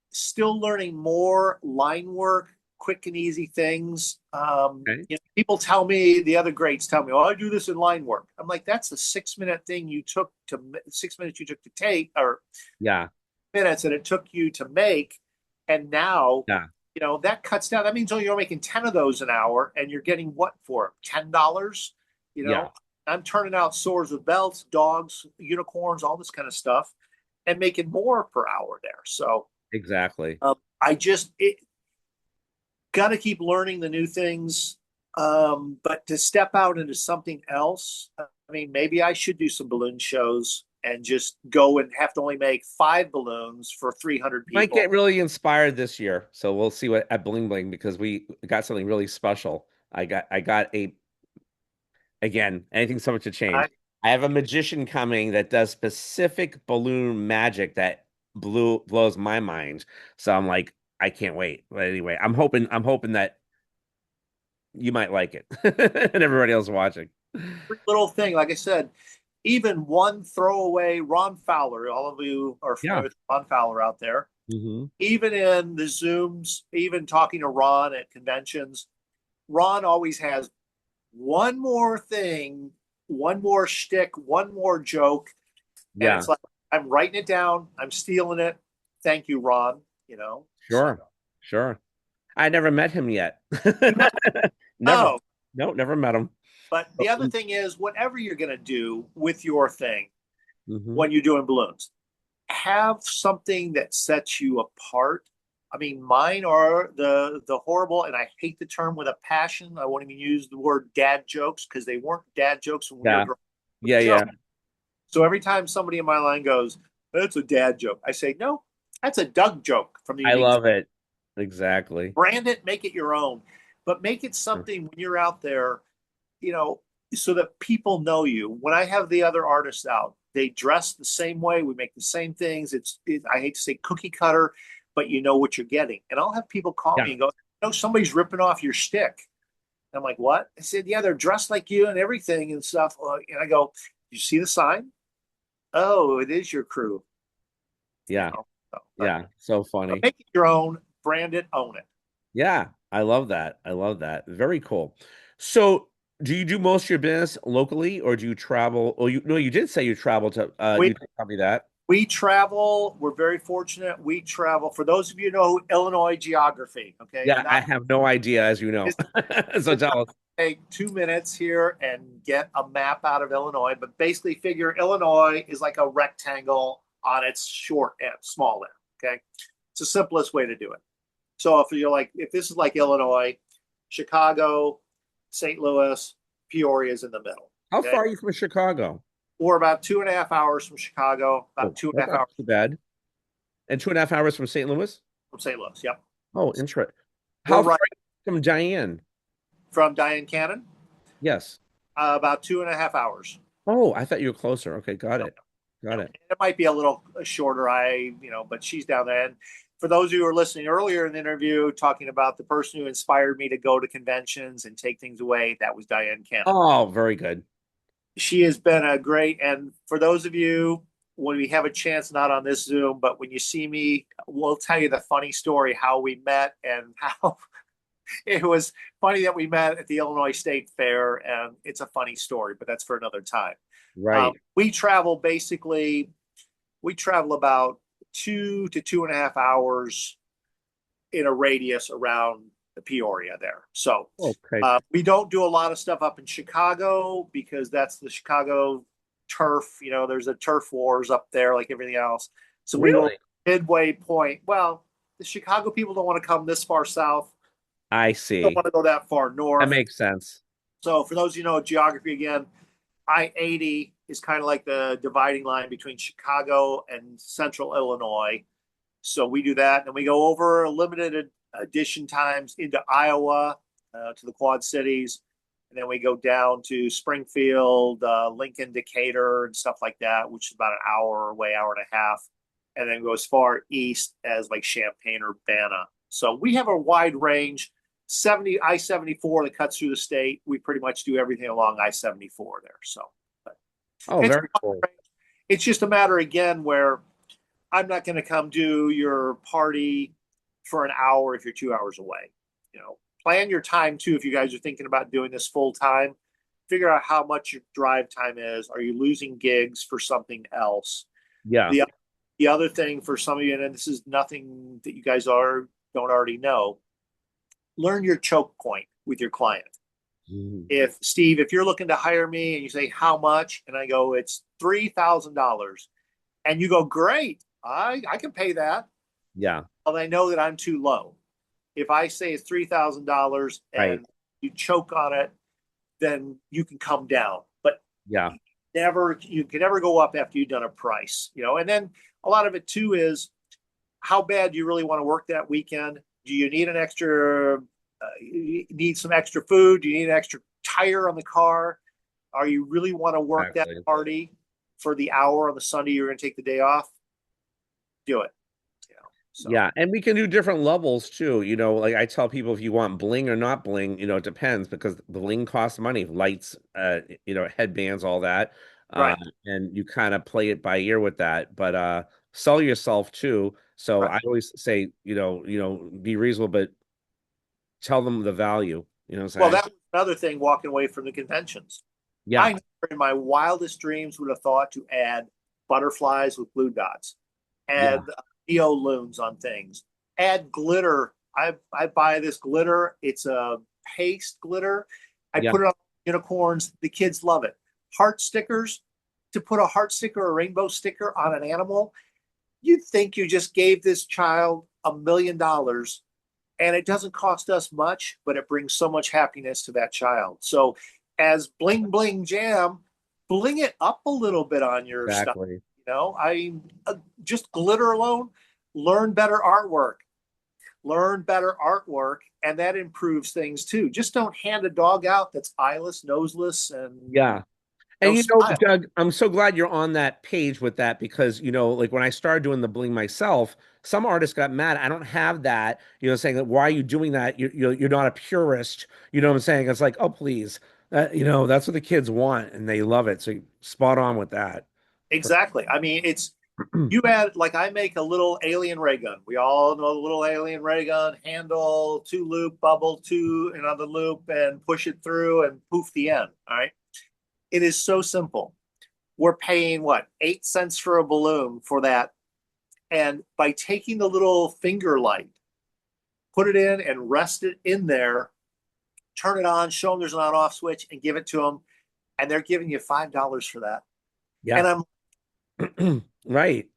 still learning more line work, quick and easy things. Okay. People tell me, the other greats tell me, "Oh, I do this in line work." I'm like, "That's the 6 minute thing 6 minutes you took to take, or Yeah. minutes that it took you to make, and now." Yeah. That cuts down. That means you're making 10 of those an hour and you're getting what for them? $10? You Yeah. know, I'm turning out swords with belts, dogs, unicorns, all this kind of stuff, and making more per hour there. So Exactly. I just got to keep learning the new things. But to step out into something else, I mean, maybe I should do some balloon shows and just go and have to only make 5 balloons for 300 Might people. get really inspired this year. So we'll see what at Bling Bling because we got something really special. I got a again, anything subject to change. I, I have a magician coming that does specific balloon magic that blows my mind. So I'm like, I can't wait. But anyway, I'm hoping that you might like it and everybody else watching. little thing, like I said, even one throwaway Ron Fowler, all of you are Yeah. familiar with Ron Fowler out there, Hmm. even in the Zooms, even talking to Ron at conventions, Ron always has one more thing, one more shtick, one more joke. And Yeah. it's like, I'm writing it down, I'm stealing it. Thank you, Ron. So Sure. Sure. I never met him yet. you know, Never. oh, No, never met him. but the other thing is, whatever you're going to do with your thing Hmm. when you're doing balloons, have something that sets you apart. I mean, mine are the horrible, and I hate the term with a passion. I won't even use the word dad jokes because they weren't dad jokes when we were Yeah. growing Yeah. up. Yeah. So every time somebody in my line goes, "That's a dad joke," I say, "No, that's a Doug joke from the I unique." love it. Exactly. Brand it, make it your own, but make it something when you're out there, you know, so that people know you. When I have the other artists out, they dress the same way. We make the same things. I hate to say cookie cutter, but you know what you're getting. And I'll have people call Yeah. me and go, "No, somebody's ripping off your stick." And I'm like, "What?" I said, "Yeah, they're dressed like you and everything and stuff." And I go, "You see the sign? Oh, it is your crew." You Yeah. know. So, Yeah. So but funny. make it your own, brand it, own it. Yeah. I love that. I love that. Very cool. So, do you do most of your business locally or do you travel? Oh, you no, you did say you travel to We you did tell me that. We travel. We're very fortunate. We travel. For those of you who know Illinois geography, okay, Yeah, I not have no idea, as you know. this So is not tell us. take 2 minutes here and get a map out of Illinois, but basically figure Illinois is like a rectangle on its short end, small end. Okay, it's the simplest way to do it. So if this is like Illinois, Chicago, St. Louis, Peoria is in the middle. How Okay, far are you from Chicago? we're about 2.5 hours from Chicago, about Oh, two and that's a half not hours too bad. And 2.5 hours from St. Louis? from St. Louis. Yep. Oh, interesting. We're How far right are you from Diane? from Diane Cannon, Yes. about 2.5 hours. Oh, I thought you were closer. Okay, got So, it. Got it. it might be a little shorter. But she's down there. And for those who were listening earlier in the interview, talking about the person who inspired me to go to conventions and take things away, that was Diane Cannon. Oh, very good. She has been a great, and for those of you, when we have a chance, not on this Zoom, but when you see me, we'll tell you the funny story, how we met and how it was funny that we met at the Illinois State Fair. And it's a funny story, but that's for another time. Right. We travel basically, we travel about 2 to 2.5 hours in a radius around the Peoria there. So Okay. we don't do a lot of stuff up in Chicago because that's the Chicago turf. There's a turf wars up there like everything else. So we will Really? midway point. Well, the Chicago people don't want to come this far south. I Don't see. want to go that far That north. makes sense. So for those of you who know geography again, I-80 is kind of like the dividing line between Chicago and central Illinois. So we do that, and we go over limited edition times into Iowa, to the Quad Cities, and then we go down to Springfield, Lincoln, Decatur, and stuff like that, which is about an hour away, hour and a half, and then go as far east as like Champaign, Urbana. So we have a wide range. 70 I-74 that cuts through the state. We pretty much do everything along I-74 there. So but Oh, it's very cool. it's just a matter again where I'm not going to come do your party for an hour if you're 2 hours away. Plan your time too. If you guys are thinking about doing this full time, figure out how much your drive time is. Are you losing gigs for something else? Yeah. The the other thing for some of you, and this is nothing that you guys don't already know, learn your choke point with your client. Mhm. If you're looking to hire me and you say how much, and I go, it's $3,000, and you go, great, I can pay that. Yeah. Well, I know that I'm too low. If I say it's $3,000 Right. and you choke on it, then you can come down. But Yeah. you can never go up after you've done a price. And then a lot of it too is how bad do you really want to work that weekend? Do you need an extra? You need some extra food? Do you need an extra tire on the car? Are you really want to work that Exactly. party for the hour on the Sunday you're going to take the day off? Do it. So Yeah, and we can do different levels too. Like I tell people if you want bling or not bling, it depends because bling costs money, lights, headbands, all that. Uh, right, and you kind of play it by ear with that, but sell yourself too. So right. I always say, be reasonable, but tell them the value. You know what Well, I'm saying? that was another thing walking away from the conventions. Yeah, I never in my wildest dreams would have thought to add butterflies with blue dots, yeah, add neo loons on things, add glitter. I buy this glitter. It's a paste glitter. I yeah, put it on unicorns. The kids love it. Heart stickers, to put a heart sticker or a rainbow sticker on an animal. You think you just gave this child $1 million, and it doesn't cost us much, but it brings so much happiness to that child. So, as Bling Bling Jam, bling it up a little bit on your stuff. Exactly. Just glitter alone, learn better artwork, and that improves things too. Just don't hand a dog out that's eyeless, noseless, and Yeah. no And style. Doug, I'm so glad you're on that page with that because, like when I started doing the bling myself, some artists got mad. I don't have that, saying that why are you doing that? You're not a purist. You know what I'm saying? It's like, oh, please. That's what the kids want and they love it. So spot on with that. Exactly. I mean, it's you add like I make a little alien ray gun. We all know the little alien ray gun handle, two loop, bubble, two another loop, and push it through and poof the end. All right. It is so simple. We're paying what, 8 cents for a balloon for that. And by taking the little finger light, put it in and rest it in there, turn it on, show them there's an on off switch, and give it to them. And they're giving you $5 for that. And Yeah. I'm, Right.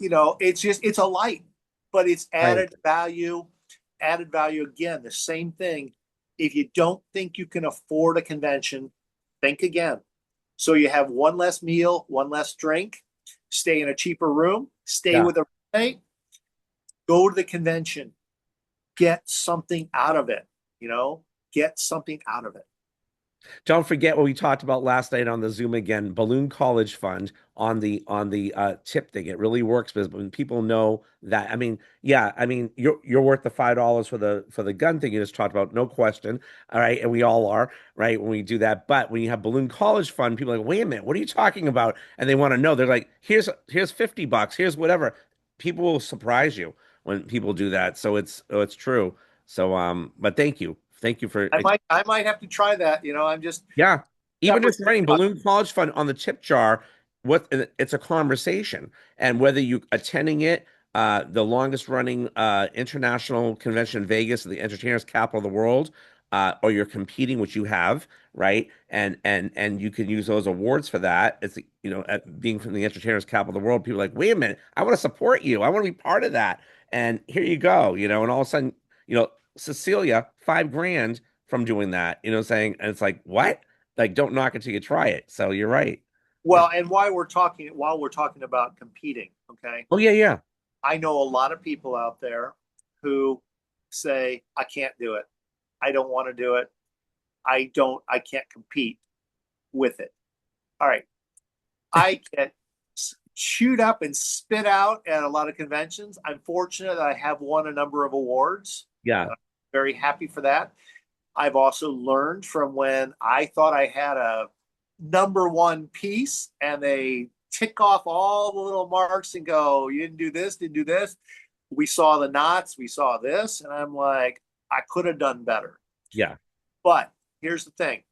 it's a light, but it's Right. added value again, the same thing. If you don't think you can afford a convention, think again. So you have one less meal, one less drink, stay in a cheaper room, stay Yeah. with a roommate, go to the convention, get something out of it, get something out of it. Don't forget what we talked about last night on the Zoom again, Balloon College Fund on the tip thing. It really works because when people know that, I mean, yeah, I mean, you're worth the $5 for the gun thing you just talked about, no question. All right, and we all are, right, when we do that. But when you have Balloon College Fund, people are like, wait a minute, what are you talking about? And they want to know. They're like, here's $50, here's whatever. People will surprise you when people do that. So it's true. So but thank you. Thank you for I might have to try that. I'm just yeah. Even separate. just writing Balloon College Fund on the tip jar, it's a conversation. And whether you attending it, the longest running international convention in Vegas, the entertainers capital of the world, or you're competing, which you have, right? And you can use those awards for that. It's at being from the entertainers capital of the world, people are like, wait a minute, I want to support you. I want to be part of that. And here you go, and all of a sudden, Cecilia, 5 grand from doing that, saying, and it's like, what? Like, don't knock it till you try it. So you're right. It, Well, and while we're talking about competing, okay, oh, yeah, yeah. I know a lot of people out there who say, I can't do it. I don't want to do it. I can't compete with it. All right. I get chewed up and spit out at a lot of conventions. I'm fortunate that I have won a number of awards. Yeah. I'm very happy for that. I've also learned from when I thought I had a number one piece and they tick off all the little marks and go, you didn't do this, didn't do this. We saw the knots, we saw this. And I'm like, I could have done better. Yeah. But here's the thing,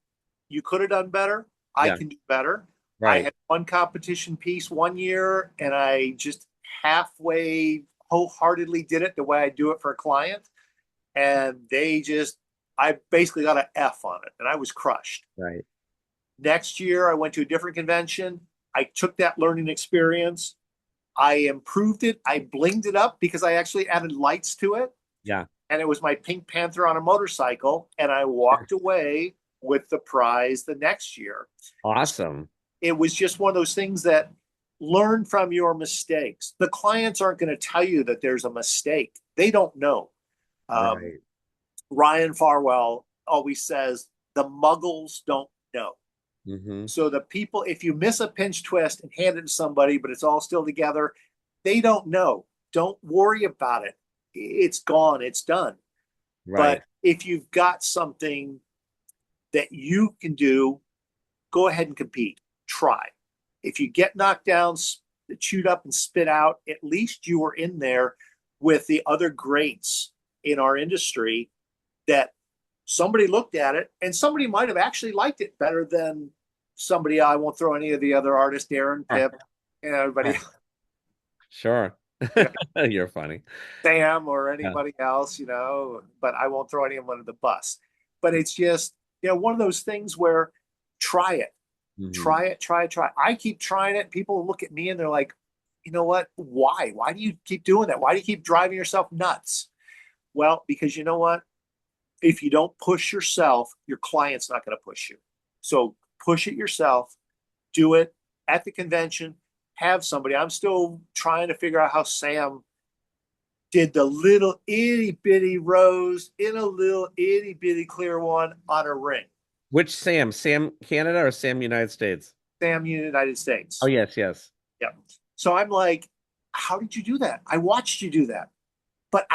you could have done better. I Yeah. can do better. I Right. had one competition piece one year and I just halfway wholeheartedly did it the way I do it for a client. And I basically got an F on it and I was crushed. Right. Next year, I went to a different convention. I took that learning experience. I improved it. I blinged it up because I actually added lights to it. Yeah. And it was my Pink Panther on a motorcycle. And I walked away with the prize the next year. Awesome. It was just one of those things that learn from your mistakes. The clients aren't going to tell you that there's a mistake, they don't know. Um, Right. Ryan Farwell always says, the muggles don't know. Mm-hmm. So the people, if you miss a pinch twist and hand it to somebody, but it's all still together, they don't know. Don't worry about it. It's gone. It's done. Right. But if you've got something that you can do, go ahead and compete. Try. If you get knocked down, chewed up, and spit out, at least you were in there with the other greats in our industry that somebody looked at it and somebody might have actually liked it better than somebody. I won't throw any of the other artists, Darren, Huh. Pip, and everybody, Huh. Sure. you know, You're funny. Sam or Yeah. anybody else, but I won't throw anyone under the bus. But it's just, one of those things where try it, Hmm. try it, try it, try it. I keep trying it. People look at me and they're like, you know what? Why? Why do you keep doing that? Why do you keep driving yourself nuts? Well, because you know what? If you don't push yourself, your client's not going to push you. So push it yourself, do it at the convention, have somebody. I'm still trying to figure out how Sam did the little itty bitty rose in a little itty bitty clear one on a ring. Which Sam? Sam Canada or Sam United States? Sam, United Oh, States. yes, yes. Yeah. So I'm like, how did you do that? I watched you do that, but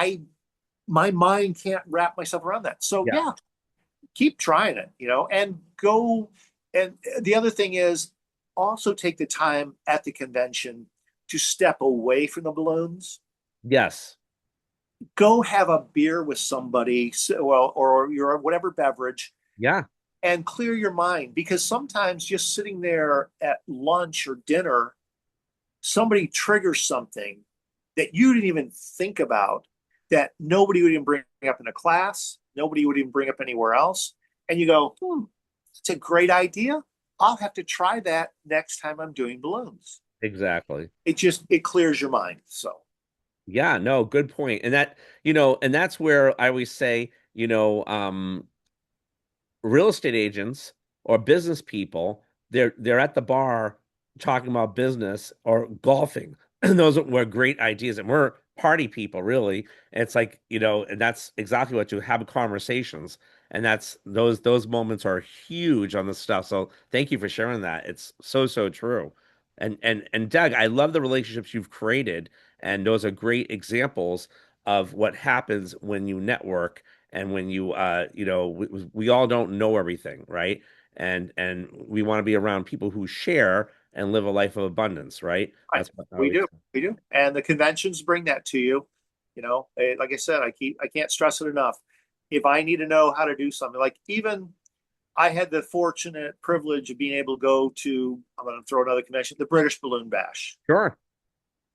my mind can't wrap myself around that. So Yeah. yeah, keep trying it, and go. And the other thing is also take the time at the convention to step away from the balloons. Yes. Go have a beer with somebody, well, or your whatever beverage, Yeah. and clear your mind. Because sometimes just sitting there at lunch or dinner, somebody triggers something that you didn't even think about, that nobody would even bring up in a class, nobody would even bring up anywhere else. And you go, it's a great idea. I'll have to try that next time I'm doing balloons. Exactly. It clears your mind. So Yeah, no, good point. And and that's where I always say, real estate agents or business people, they're at the bar talking about business or golfing. And those were great ideas. And we're party people, really. And it's like, and that's exactly what you have conversations. And that's those moments are huge on this stuff. So thank you for sharing that. It's so, so true. And Doug, I love the relationships you've created. And those are great examples of what happens when you network and when we all don't know everything, right? And we want to be around people who share and live a life of abundance, right? right, That's what I we always. do, we do, and the conventions bring that to you. Like I said, I can't stress it enough. If I need to know how to do something, like even I had the fortunate privilege of being able to go to, I'm going to throw another convention, the British Balloon Bash, Sure.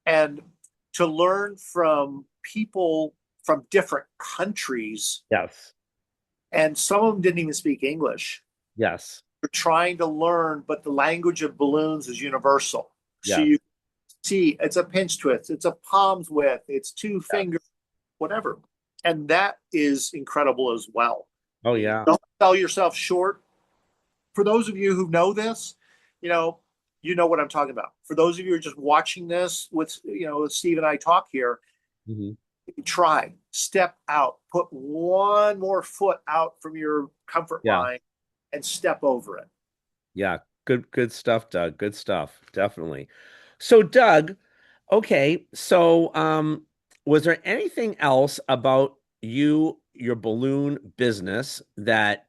and to learn from people from different countries. Yes. And some of them didn't even speak English. Yes. You're trying to learn, but the language of balloons is universal. So Yes. you see, it's a pinch twist, it's a palm's width, it's two Yes. fingers, whatever. And that is incredible as well. Oh I mean, yeah. don't sell yourself short. For those of you who know this, you know, you know what I'm talking about. For those of you who are just watching this with, Steve and I talk here, Hmm. try, step out, put one more foot out from your comfort Yeah. line and step over it. Yeah. Good stuff, Doug. Good stuff. Definitely. So, Doug, okay, so was there anything else about your balloon business that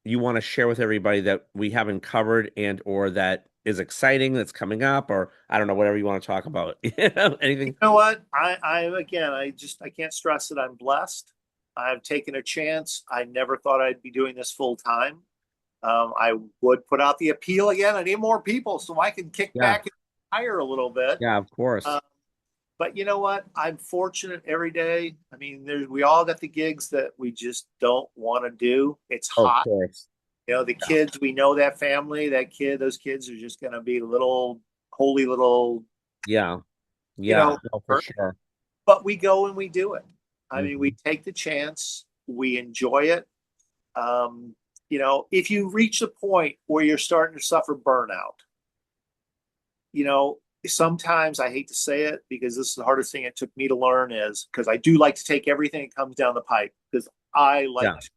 you want to share with everybody that we haven't covered and or that is exciting that's coming up, or I don't know, whatever you want to talk about. You Anything? know what? I again, I can't stress that I'm blessed. I've taken a chance. I never thought I'd be doing this full time. I would put out the appeal again. I need more people so I can kick Yeah. back and hire a little bit. Yeah, of course. Uh, but you know what? I'm fortunate every day. I mean, we all got the gigs that we just don't want to do. It's Oh, of hot. course. The kids, we know that family, those kids are just going to be little holy little, Yeah. you Yeah, know, no, for sure. but we go and we do it. I mean, we Hmm. take the chance, we enjoy it. Um, if you reach a point where you're starting to suffer burnout, you know, sometimes I hate to say it because this is the hardest thing it took me to learn is because I do like to take everything that comes down the pipe because I like Yeah, to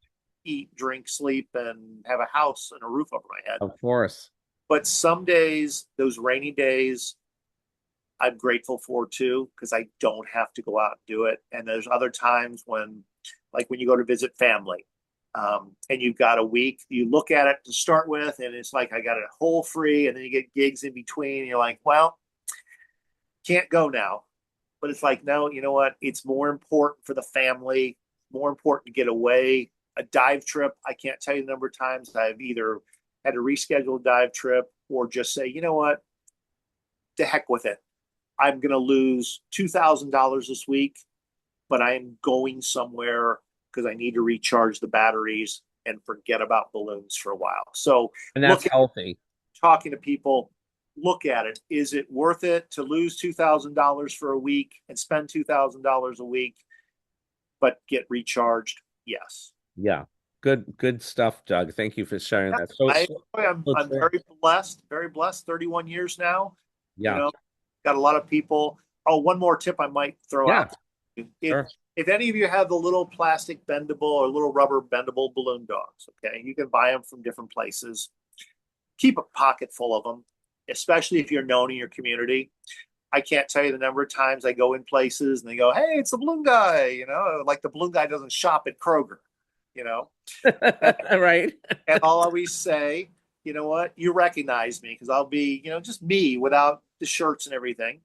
eat, drink, sleep, and have a house and a roof over my head. of course. But some days, those rainy days, I'm grateful for too because I don't have to go out and do it. And there's other times like when you go to visit family, and you've got a week, you look at it to start with, and it's like I got a whole free, and then you get gigs in between, and you're like, well, can't go now. But it's like, no, you know what? It's more important for the family, more important to get away. A dive trip, I can't tell you the number of times I've either had to reschedule a dive trip or just say, you know what? To heck with it. I'm going to lose $2,000 this week, but I'm going somewhere because I need to recharge the batteries and forget about balloons for a while. So And that's look at healthy. talking to people, look at it. Is it worth it to lose $2,000 for a week and spend $2,000 a week, but get recharged? Yes. Yeah. Good stuff, Doug. Thank you for sharing Yeah, that. So, I so, so I'm true. very blessed, very blessed. 31 years now. You Yeah. know, got a lot of people. Oh, one more tip I might throw Yeah. out. If Sure. if any of you have the little plastic bendable or little rubber bendable balloon dogs, okay, you can buy them from different places. Keep a pocket full of them, especially if you're known in your community. I can't tell you the number of times I go in places and they go, "Hey, it's the balloon guy," like the balloon guy doesn't shop at Kroger, you know. Right. And I'll always say, you know what, you recognize me because I'll be, just me without the shirts and everything.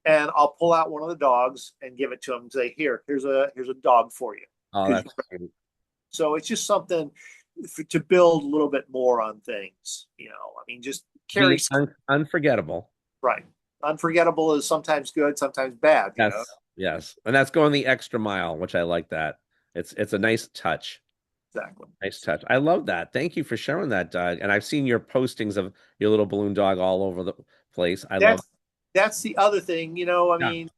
And I'll pull out one of the dogs and give it to him and say, here's a dog for you. Oh, Because that's great. so it's just something to build a little bit more on things. I mean, just carry Being unforgettable. right. Unforgettable is sometimes good, sometimes bad. Yes. Yes. And that's going the extra mile, which I like that. It's a nice touch. Exactly. Nice touch. I love that. Thank you for sharing that, Doug. And I've seen your postings of your little balloon dog all over the place. I love. That's the other thing. I Yeah. mean,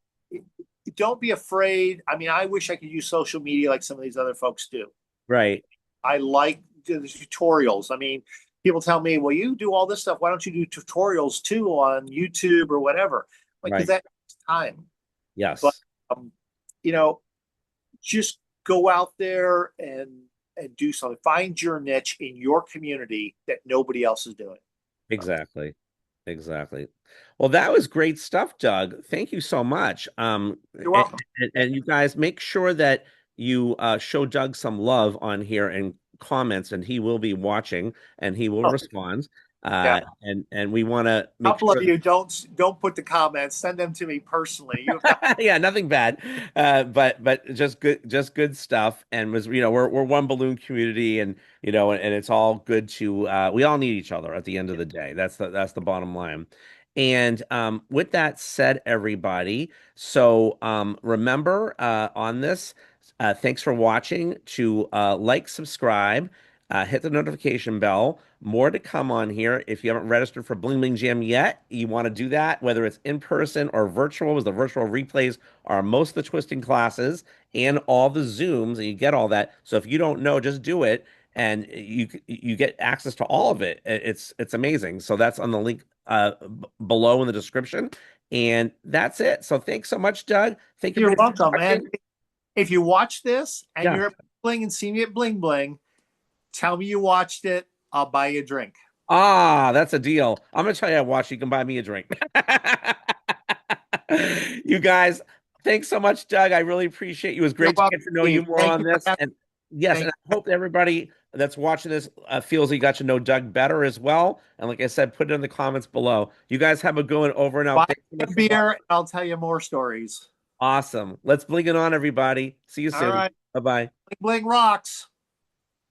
don't be afraid. I mean, I wish I could use social media like some of these other folks do. Right. I like the tutorials. I mean, people tell me, well, you do all this stuff. Why don't you do tutorials too on YouTube or whatever? Like, because Right. that takes time. But, Yes. um, you know, just go out there and do something. Find your niche in your community that nobody else is doing. Exactly. Exactly. Well, that was great stuff, Doug. Thank you so much. You're welcome. And you guys make sure that you show Doug some love on here and comments, and he will be watching and he will Oh, respond. yeah. And we want to A make couple of sure. you don't put the comments. Send them to me personally. You have got Yeah, nothing bad. But just good stuff. And was we're one balloon community, and and it's all good to we all need each other at the end of the day. That's the bottom line. And with that said, everybody, so remember on this, thanks for watching. To like, subscribe, hit the notification bell. More to come on here. If you haven't registered for Bling Bling Jam yet, you want to do that, whether it's in person or virtual, as the virtual replays are most of the twisting classes and all the Zooms, and you get all that. So if you don't know, just do it, and you get access to all of it. It's amazing. So that's on the link below in the description, and that's it. So thanks so much, Doug. Thank you, you're everybody, for welcome. And watching. if you watch this and Yeah. you're at Bling and see me at Bling Bling, tell me you watched it. I'll buy you a drink. Ah, that's a deal. I'm gonna tell you, I watch. You can buy me a drink. You guys, thanks so much, Doug. I really appreciate you. It was You're great to welcome, get to know you Steve. more Thank on you for this. having And yes, me. and I hope everybody that's watching this feels he got to know Doug better as well. And like I said, put it in the comments below. You guys have a good one over and out. Buy Thanks so me much a for beer, watching. and I'll tell you more stories. Awesome. Let's bling it on, everybody. See you All soon. right. Bye bye. Bling Bling rocks.